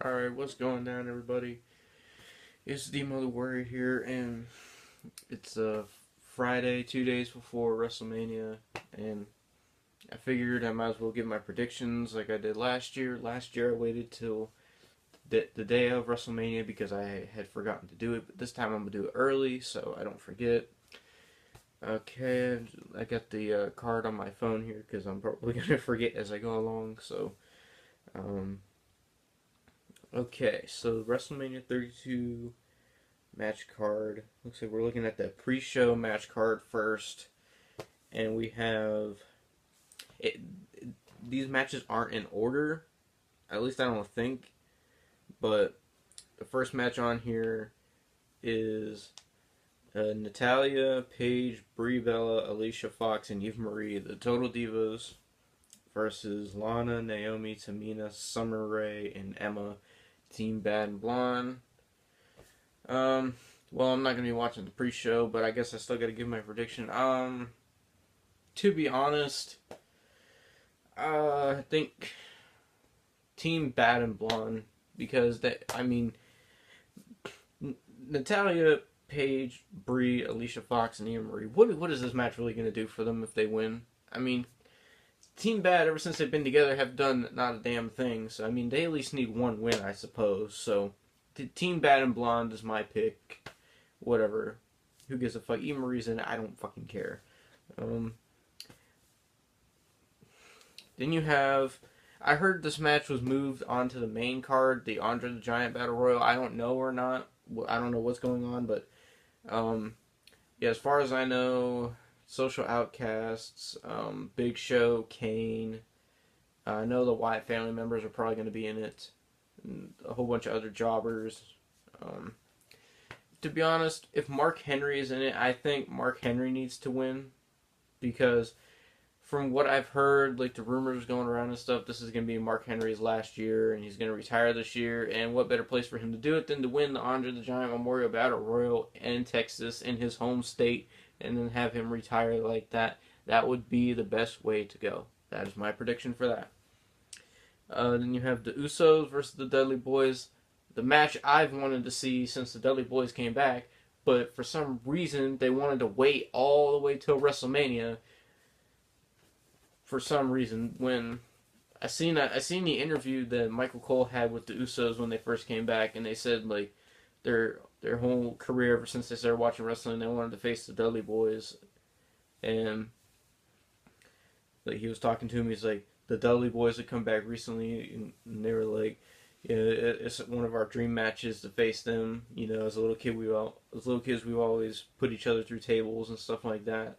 Alright, what's going down, everybody? It's Demo the Warrior here, and it's Friday, 2 days before Wrestlemania, and I figured I might as well give my predictions like I did last year. Last year I waited till the day of Wrestlemania because I had forgotten to do it, but this time I'm going to do it early so I don't forget. Okay, I got the card on my phone here because I'm probably going to forget as I go along, so um, okay, so WrestleMania 32 match card. Looks like we're looking at the pre-show match card first, and we have it. These matches aren't in order, at least I don't think. But the first match on here is Natalia, Paige, Brie Bella, Alicia Fox, and Eve Marie, the Total Divas, versus Lana, Naomi, Tamina, Summer Rae, and Emma, Team Bad and Blonde. Um, well, I'm not gonna be watching the pre-show, but I guess I still gotta give my prediction. To be honest, I think Team Bad and Blonde because Natalia, Paige, Brie, Alicia Fox, and Eva Marie. What is this match really gonna do for them if they win? I mean, Team Bad ever since they've been together have done not a damn thing. So I mean, they at least need one win, I suppose. So, Team Bad and Blonde is my pick. Whatever. Who gives a fuck? Eva Marie's in it. I don't fucking care. Um, then you have. I heard this match was moved onto the main card, the Andre the Giant Battle Royal. I don't know or not. I don't know what's going on, but um, yeah, as far as I know, Social Outcasts, Big Show, Kane. I know the Wyatt family members are probably going to be in it. And a whole bunch of other jobbers. Um, to be honest, if Mark Henry is in it, I think Mark Henry needs to win because from what I've heard, like the rumors going around and stuff, this is going to be Mark Henry's last year and he's going to retire this year. And what better place for him to do it than to win the Andre the Giant Memorial Battle Royal in Texas, in his home state, and then have him retire like that? That would be the best way to go. That is my prediction for that. Then you have the Usos versus the Dudley Boys. The match I've wanted to see since the Dudley Boys came back, but for some reason they wanted to wait all the way till WrestleMania. For some reason, when I seen the interview that Michael Cole had with the Usos when they first came back, and they said like their whole career ever since they started watching wrestling, they wanted to face the Dudley Boys, and like he was talking to him, he's like the Dudley Boys had come back recently, and they were like, yeah, it's one of our dream matches to face them. You know, as little kids, we always put each other through tables and stuff like that.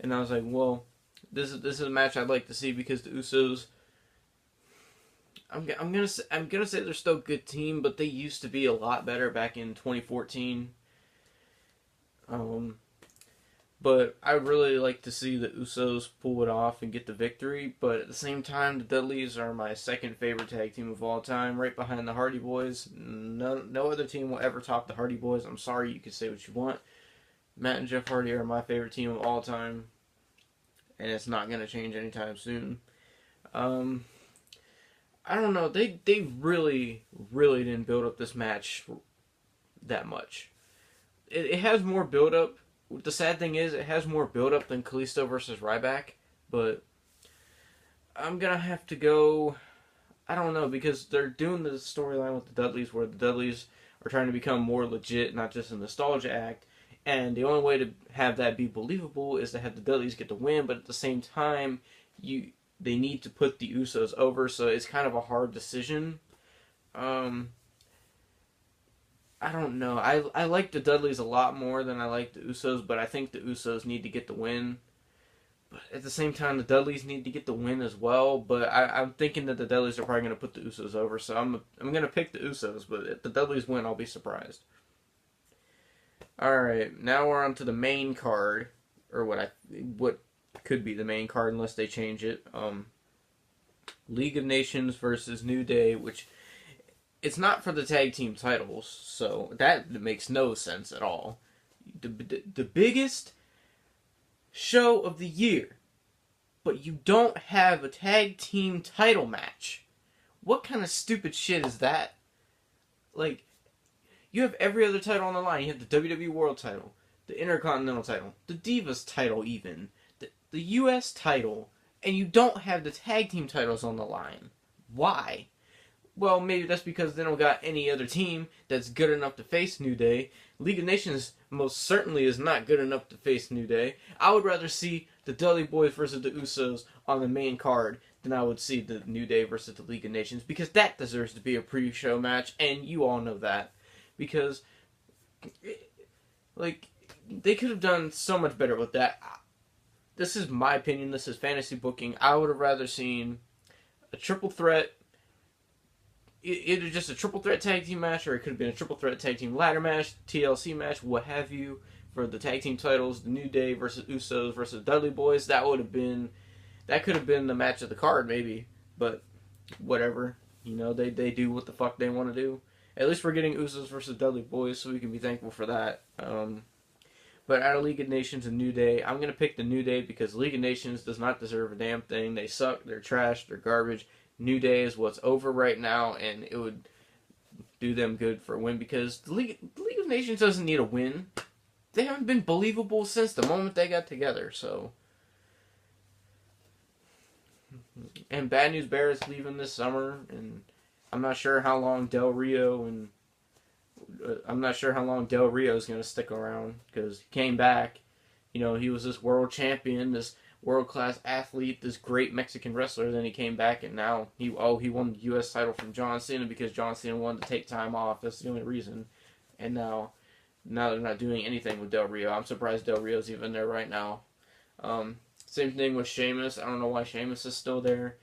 And I was like, well, this is a match I'd like to see because the Usos. I'm gonna say they're still a good team, but they used to be a lot better back in 2014. Um, but I would really like to see the Usos pull it off and get the victory. But at the same time, the Dudleys are my second favorite tag team of all time, right behind the Hardy Boys. No other team will ever top the Hardy Boys. I'm sorry, you can say what you want. Matt and Jeff Hardy are my favorite team of all time, and it's not going to change anytime soon. Um, I don't know. They really didn't build up this match that much. It has more build up. The sad thing is, it has more build up than Kalisto versus Ryback, but I'm gonna have to go. I don't know because they're doing the storyline with the Dudleys, where the Dudleys are trying to become more legit, not just a nostalgia act. And the only way to have that be believable is to have the Dudleys get the win, but at the same time, they need to put the Usos over, so it's kind of a hard decision. Um, I don't know. I like the Dudleys a lot more than I like the Usos, but I think the Usos need to get the win. But at the same time, the Dudleys need to get the win as well. But I'm thinking that the Dudleys are probably going to put the Usos over, so I'm going to pick the Usos. But if the Dudleys win, I'll be surprised. All right, now we're on to the main card, or what could be the main card unless they change it. League of Nations versus New Day, which it's not for the tag team titles, so that makes no sense at all. The biggest show of the year, but you don't have a tag team title match. What kind of stupid shit is that? Like, you have every other title on the line. You have the WWE World title, the Intercontinental title, the Divas title even, the US title, and you don't have the tag team titles on the line. Why? Well, maybe that's because they don't got any other team that's good enough to face New Day. League of Nations most certainly is not good enough to face New Day. I would rather see the Dudley Boys versus the Usos on the main card than I would see the New Day versus the League of Nations, because that deserves to be a pre-show match, and you all know that. Because, like, they could have done so much better with that. This is my opinion. This is fantasy booking. I would have rather seen a triple threat, either just a triple threat tag team match, or it could have been a triple threat tag team ladder match, TLC match, what have you, for the tag team titles, the New Day versus Usos versus Dudley Boys. That could have been the match of the card, maybe. But whatever, they do what the fuck they want to do. At least we're getting Usos versus Dudley Boys, so we can be thankful for that. But out of League of Nations and New Day, I'm going to pick the New Day because League of Nations does not deserve a damn thing. They suck, they're trash, they're garbage. New Day is what's over right now, and it would do them good for a win because the League of Nations doesn't need a win. They haven't been believable since the moment they got together, so. And Bad News Bear is leaving this summer, and I'm not sure how long Del Rio is going to stick around, because he came back. He was this world champion, this world-class athlete, this great Mexican wrestler. Then he came back, and now he won the U.S. title from John Cena because John Cena wanted to take time off. That's the only reason. And now they're not doing anything with Del Rio. I'm surprised Del Rio's even there right now. Same thing with Sheamus. I don't know why Sheamus is still there.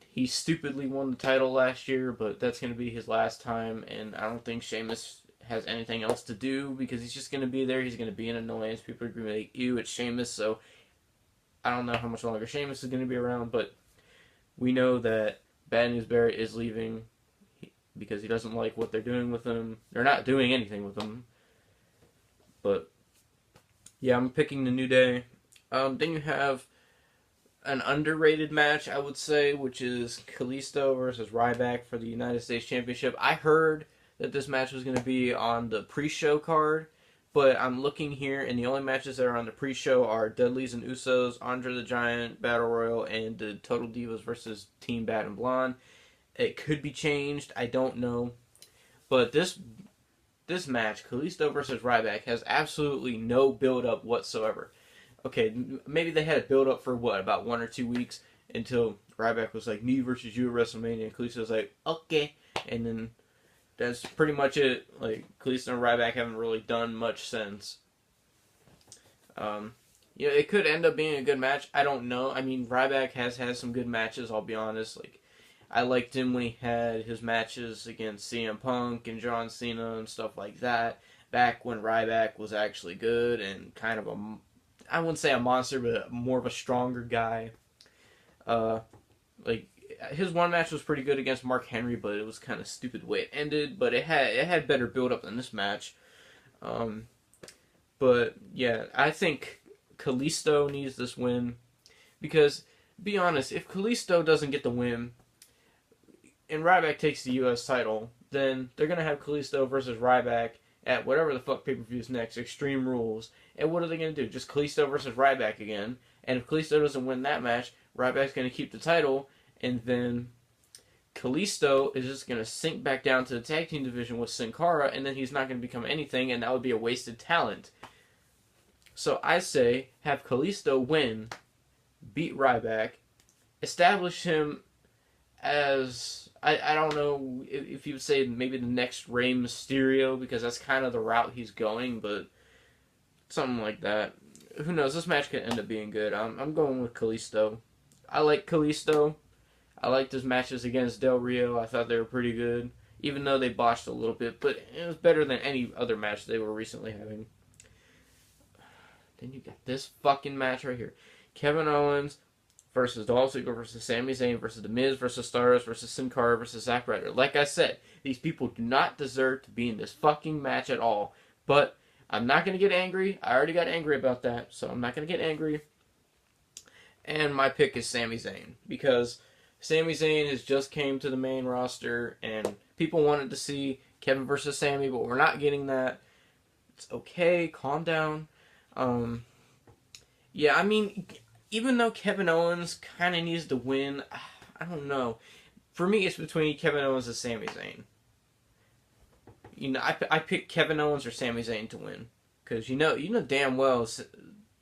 He stupidly won the title last year, but that's going to be his last time, and I don't think Sheamus has anything else to do because he's just going to be there. He's going to be an annoyance. People are going to be like, ew, it's Sheamus, so I don't know how much longer Sheamus is going to be around, but we know that Bad News Barrett is leaving because he doesn't like what they're doing with him. They're not doing anything with him. But, yeah, I'm picking the New Day. Then you have an underrated match, I would say, which is Kalisto versus Ryback for the United States Championship. I heard that this match was going to be on the pre-show card, but I'm looking here, and the only matches that are on the pre-show are Dudley's and Usos, Andre the Giant Battle Royal, and the Total Divas versus Team Bad and Blonde. It could be changed, I don't know. But this match, Kalisto versus Ryback, has absolutely no build-up whatsoever. Okay, maybe they had a build-up for, about 1 or 2 weeks until Ryback was like, me versus you at WrestleMania, and Kalisto was like, okay. And then that's pretty much it. Like, Kalisto and Ryback haven't really done much since. It could end up being a good match. I don't know. I mean, Ryback has had some good matches, I'll be honest. Like, I liked him when he had his matches against CM Punk and John Cena and stuff like that. Back when Ryback was actually good and kind of I wouldn't say a monster, but more of a stronger guy. His one match was pretty good against Mark Henry, but it was kind of stupid the way it ended. But it had better build up than this match. But yeah, I think Kalisto needs this win because, be honest, if Kalisto doesn't get the win and Ryback takes the U.S. title, then they're gonna have Kalisto versus Ryback at whatever the fuck pay-per-view is next, Extreme Rules. And what are they going to do? Just Kalisto versus Ryback again. And if Kalisto doesn't win that match, Ryback's going to keep the title. And then Kalisto is just going to sink back down to the tag team division with Sin Cara. And then he's not going to become anything. And that would be a wasted talent. So I say, have Kalisto win, beat Ryback, establish him as... I don't know if you would say maybe the next Rey Mysterio, because that's kind of the route he's going, but something like that. Who knows? This match could end up being good. I'm going with Kalisto. I like Kalisto. I liked his matches against Del Rio. I thought they were pretty good, even though they botched a little bit, but it was better than any other match they were recently having. Then you got this fucking match right here. Kevin Owens versus Dolph Ziggler versus Sami Zayn versus The Miz versus Stardust versus Sin Cara versus Zack Ryder. Like I said, these people do not deserve to be in this fucking match at all. But I'm not going to get angry. I already got angry about that, so I'm not going to get angry. And my pick is Sami Zayn, because Sami Zayn has just came to the main roster, and people wanted to see Kevin versus Sami, but we're not getting that. It's okay. Calm down. Yeah, I mean, even though Kevin Owens kind of needs to win, I don't know. For me, it's between Kevin Owens and Sami Zayn. You know, I pick Kevin Owens or Sami Zayn to win because you know damn well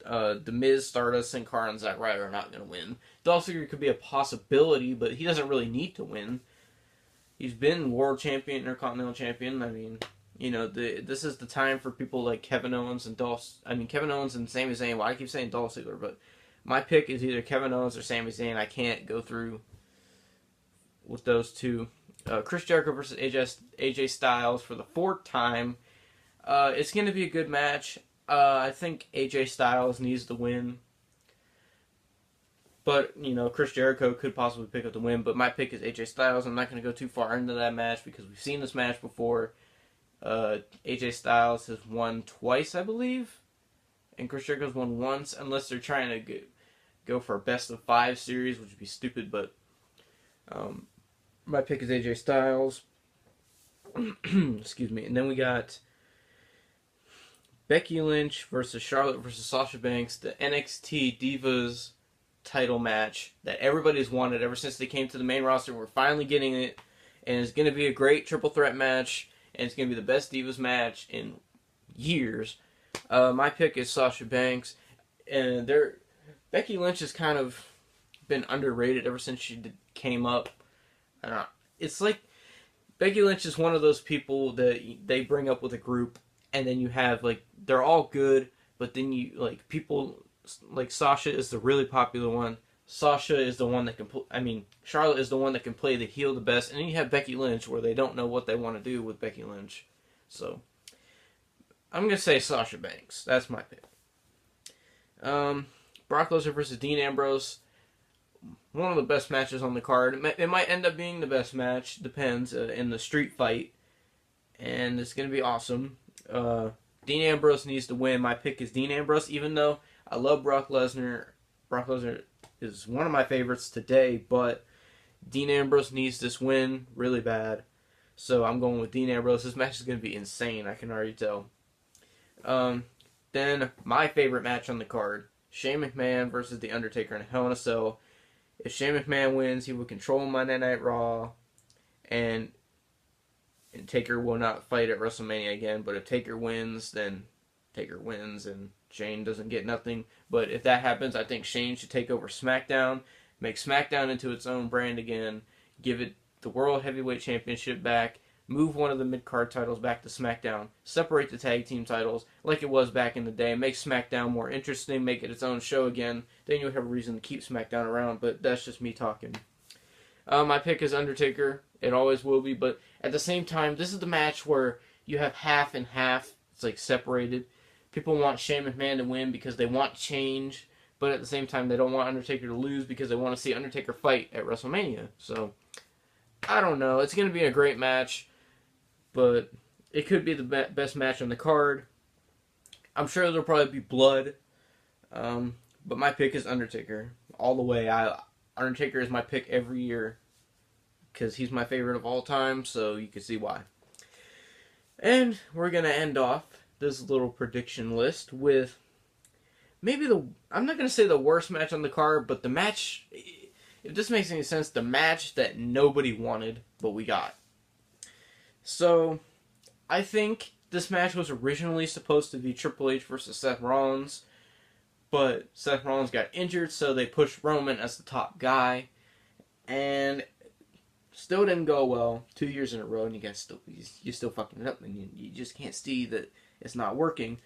the Miz, Stardust, Sin Cara, and Zack Ryder are not going to win. Dolph Ziggler could be a possibility, but he doesn't really need to win. He's been world champion, intercontinental champion. I mean, you know, this is the time for people like Kevin Owens and Kevin Owens and Sami Zayn. Well, I keep saying Dolph Ziggler, but my pick is either Kevin Owens or Sami Zayn. I can't go through with those two. Chris Jericho versus AJ Styles for the 4th time. It's going to be a good match. I think AJ Styles needs to win. But, you know, Chris Jericho could possibly pick up the win. But my pick is AJ Styles. I'm not going to go too far into that match because we've seen this match before. AJ Styles has won twice, I believe. And Chris Jericho's won once. Unless they're trying to go for a best of 5 series, which would be stupid. But my pick is AJ Styles. Excuse me. And then we got Becky Lynch versus Charlotte versus Sasha Banks. The NXT Divas title match that everybody's wanted ever since they came to the main roster. We're finally getting it. And it's going to be a great triple threat match. And it's going to be the best Divas match in years. My pick is Sasha Banks. And Becky Lynch has kind of been underrated ever since she came up. I don't know. It's like Becky Lynch is one of those people that they bring up with a group, and then you have, like, they're all good, but then you, like, people, like, Sasha is the really popular one. Sasha is the one that can, Charlotte is the one that can play the heel the best, and then you have Becky Lynch, where they don't know what they want to do with Becky Lynch. So, I'm going to say Sasha Banks. That's my pick. Brock Lesnar versus Dean Ambrose. One of the best matches on the card. It might end up being the best match. Depends. In the street fight. And it's going to be awesome. Dean Ambrose needs to win. My pick is Dean Ambrose. Even though I love Brock Lesnar. Brock Lesnar is one of my favorites today. But Dean Ambrose needs this win really bad. So I'm going with Dean Ambrose. This match is going to be insane. I can already tell. Then my favorite match on the card. Shane McMahon versus The Undertaker in Hell in a Cell. If Shane McMahon wins, he will control Monday Night Raw, and Taker will not fight at WrestleMania again. But if Taker wins, then Taker wins, and Shane doesn't get nothing. But if that happens, I think Shane should take over SmackDown, make SmackDown into its own brand again, give it the World Heavyweight Championship back, move one of the mid-card titles back to SmackDown, separate the tag team titles like it was back in the day, make SmackDown more interesting, make it its own show again. Then you'll have a reason to keep SmackDown around, but that's just me talking. My pick is Undertaker. It always will be, but at the same time, this is the match where you have half and half. It's like separated. People want Shane McMahon to win because they want change, but at the same time, they don't want Undertaker to lose because they want to see Undertaker fight at WrestleMania. So, I don't know. It's going to be a great match. But it could be the best match on the card. I'm sure there'll probably be blood. But my pick is Undertaker. All the way. Undertaker is my pick every year. Because he's my favorite of all time. So you can see why. And we're going to end off this little prediction list with maybe I'm not going to say the worst match on the card. But the match, if this makes any sense, the match that nobody wanted, but we got. So, I think this match was originally supposed to be Triple H versus Seth Rollins, but Seth Rollins got injured, so they pushed Roman as the top guy, and still didn't go well 2 years in a row, and you're still fucking it up, and you just can't see that it's not working.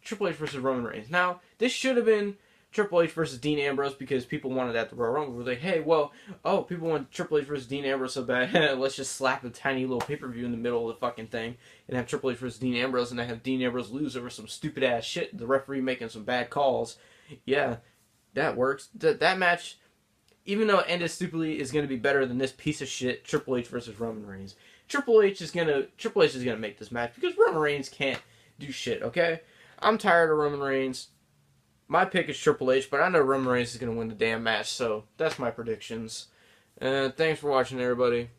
Triple H versus Roman Reigns. Now, this should have been Triple H versus Dean Ambrose because people wanted that at the Royal Rumble. We're like, hey, people want Triple H versus Dean Ambrose so bad. Let's just slap a tiny little pay-per-view in the middle of the fucking thing and have Triple H versus Dean Ambrose and then have Dean Ambrose lose over some stupid-ass shit. The referee making some bad calls. Yeah, that works. That match, even though it ended stupidly, is going to be better than this piece of shit Triple H versus Roman Reigns. Triple H is gonna make this match because Roman Reigns can't do shit, okay? I'm tired of Roman Reigns. My pick is Triple H, but I know Roman Reigns is going to win the damn match, so that's my predictions. And thanks for watching, everybody.